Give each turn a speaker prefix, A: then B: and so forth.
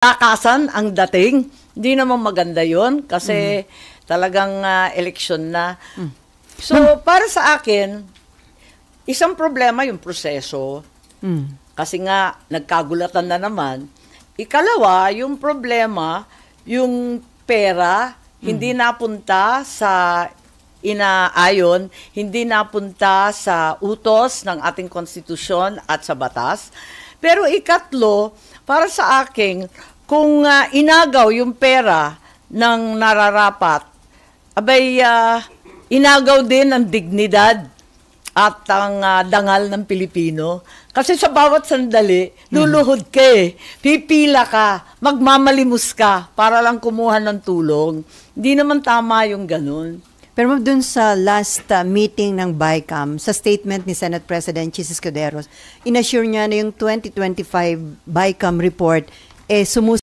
A: takasan ang dating. Hindi naman maganda yon kasi talagang eleksyon na. So, para sa akin, isang problema yung proseso. Kasi nga, nagkagulatan na naman. Ikalawa, yung problema, yung pera, hindi napunta sa inaayon, hindi napunta sa utos ng ating konstitusyon at sa batas. Pero ikatlo, para sa akin, kung inagaw yung pera ng nararapat, abay, inagaw din ang dignidad at ang dangal ng Pilipino. Kasi sa bawat sandali, luluhod ka eh. Pipila ka, magmamalimos ka para lang kumuha ng tulong. Hindi naman tama yung ganun.
B: Pero dun sa last meeting ng BICAM, sa statement ni Senate President Chis Escuderos, inassure niya na yung 2025 BICAM report,